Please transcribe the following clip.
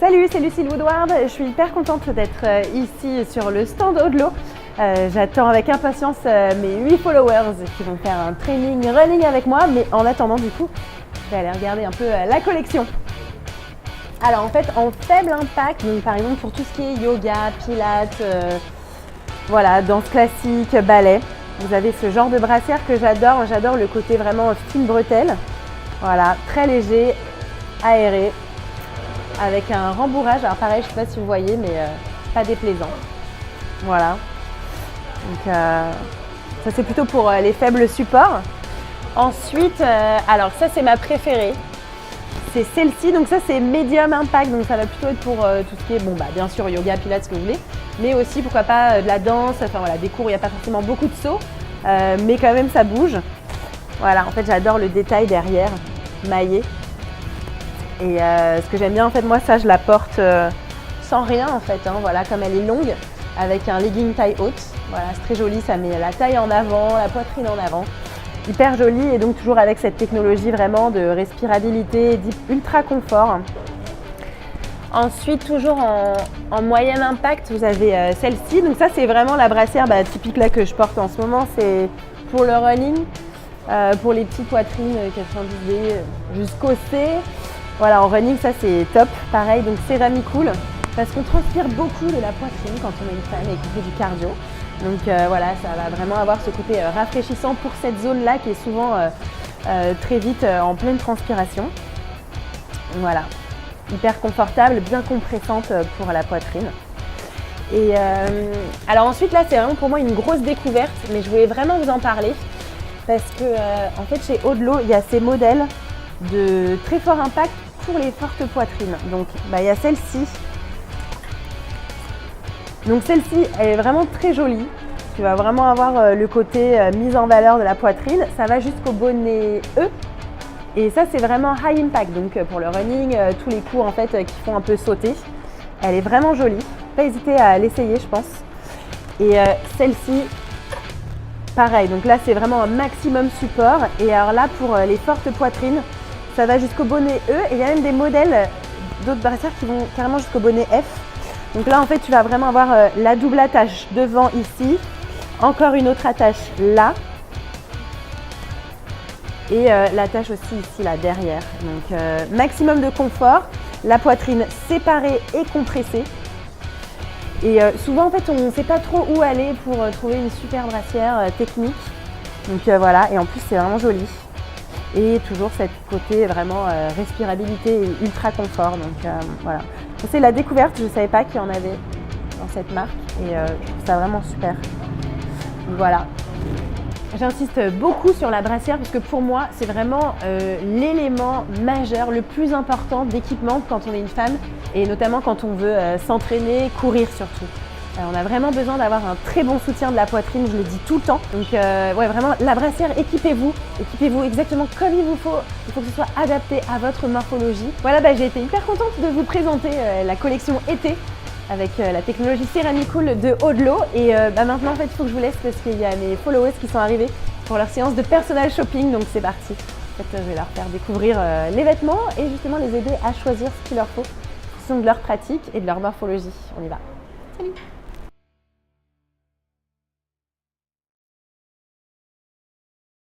Salut, c'est Lucille Woodward. Je suis hyper contente d'être ici sur le stand Odlo. J'attends avec impatience mes 8 followers qui vont faire un training running avec moi. Mais en attendant, du coup, je vais aller regarder un peu la collection. Alors en fait, en faible impact, donc par exemple pour tout ce qui est yoga, pilates, voilà, danse classique, ballet, vous avez ce genre de brassière que j'adore. J'adore le côté vraiment fine bretelle. Voilà, très léger, aéré, avec un rembourrage. Alors pareil, je ne sais pas si vous voyez, mais pas déplaisant. Voilà. Donc ça c'est plutôt pour les faibles supports. Ensuite, alors ça c'est ma préférée. C'est celle-ci, donc ça c'est médium impact, donc ça va plutôt être pour tout ce qui est, bon bah bien sûr yoga, pilates, ce que vous voulez, mais aussi pourquoi pas de la danse, enfin voilà, des cours où il n'y a pas forcément beaucoup de sauts, mais quand même ça bouge. Voilà, en fait j'adore le détail derrière, maillé. Et ce que j'aime bien en fait, moi ça je la porte sans rien en fait, hein, voilà, comme elle est longue, avec un legging taille haute. Voilà, c'est très joli, ça met la taille en avant, la poitrine en avant. Hyper joli et donc toujours avec cette technologie vraiment de respirabilité, ultra confort. Ensuite, toujours en moyen impact, vous avez celle-ci. Donc ça, c'est vraiment la brassière typique là que je porte en ce moment. C'est pour le running, pour les petites poitrines 90D jusqu'au C. Voilà, en running, ça c'est top. Pareil, donc Céramicool, parce qu'on transpire beaucoup de la poitrine quand on est une femme et qu'on fait du cardio. Donc voilà, ça va vraiment avoir ce côté rafraîchissant pour cette zone-là qui est souvent très vite en pleine transpiration. Voilà, hyper confortable, bien compressante pour la poitrine. Et alors ensuite là, c'est vraiment pour moi une grosse découverte, mais je voulais vraiment vous en parler parce que en fait chez Odlo, il y a ces modèles de très fort impact pour les fortes poitrines. Donc il y a celle-ci. Donc celle-ci, elle est vraiment très jolie. Tu vas vraiment avoir le côté mise en valeur de la poitrine. Ça va jusqu'au bonnet E. Et ça, c'est vraiment high impact. Donc pour le running, tous les cours en fait qui font un peu sauter. Elle est vraiment jolie. Pas hésiter à l'essayer, je pense. Et celle-ci, pareil. Donc là, c'est vraiment un maximum support. Et alors là, pour les fortes poitrines, ça va jusqu'au bonnet E. Et il y a même des modèles d'autres brassières qui vont carrément jusqu'au bonnet F. Donc là, en fait, tu vas vraiment avoir la double attache devant ici, encore une autre attache là, et l'attache aussi ici, là, derrière. Donc, maximum de confort, la poitrine séparée et compressée. Et souvent, en fait, on ne sait pas trop où aller pour trouver une super brassière technique. Donc voilà, et en plus, c'est vraiment joli. Et toujours cette côté vraiment respirabilité et ultra confort. Donc voilà. C'est la découverte, je ne savais pas qu'il y en avait dans cette marque et je trouve ça vraiment super. Donc voilà. J'insiste beaucoup sur la brassière parce que pour moi, c'est vraiment l'élément majeur, le plus important d'équipement quand on est une femme et notamment quand on veut s'entraîner, courir surtout. On a vraiment besoin d'avoir un très bon soutien de la poitrine, je le dis tout le temps. Donc ouais, vraiment, la brassière, équipez-vous exactement comme il vous faut. Il faut que ce soit adapté à votre morphologie. Voilà, j'ai été hyper contente de vous présenter la collection été avec la technologie Céramicool de Odlo. Et maintenant, en fait, il faut que je vous laisse parce qu'il y a mes followers qui sont arrivés pour leur séance de personal shopping. Donc c'est parti. En fait, je vais leur faire découvrir les vêtements et justement les aider à choisir ce qu'il leur faut en fonction de leur pratique et de leur morphologie. On y va. Salut!